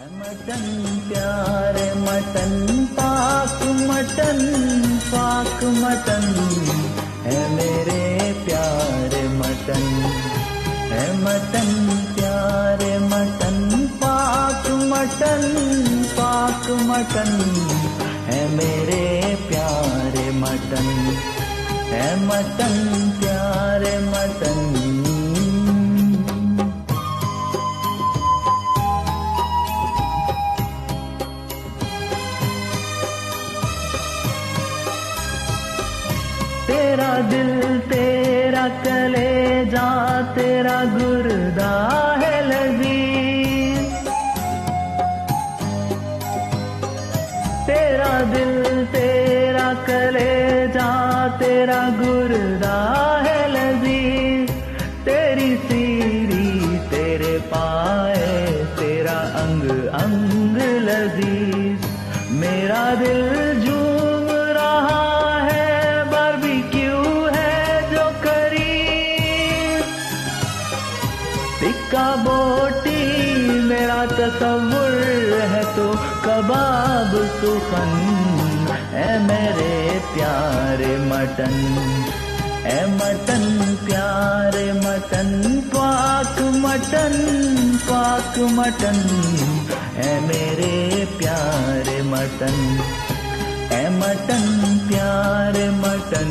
Mutton प्यारे mutton पाक mutton है मेरे प्यारे मटन है मटन प्यारे मटन पाक मटन है मेरे प्यारे मटन है मटन प्यारे मटन। तेरा दिल तेरा कलेजा तेरा गुर्दा है लजीज, तेरा दिल तेरा कलेजा तेरा गुर्दा है लजीज, तेरी सीरी तेरे पाए तेरा अंग अंग लजीज, मेरा दिल झूम रहा टिक्का बोटी मेरा तसव्वुर है तो कबाब सुखन है मेरे प्यारे मटन है मटन प्यारे मटन पाक मटन है मेरे प्यारे मटन है मटन प्यारे मटन।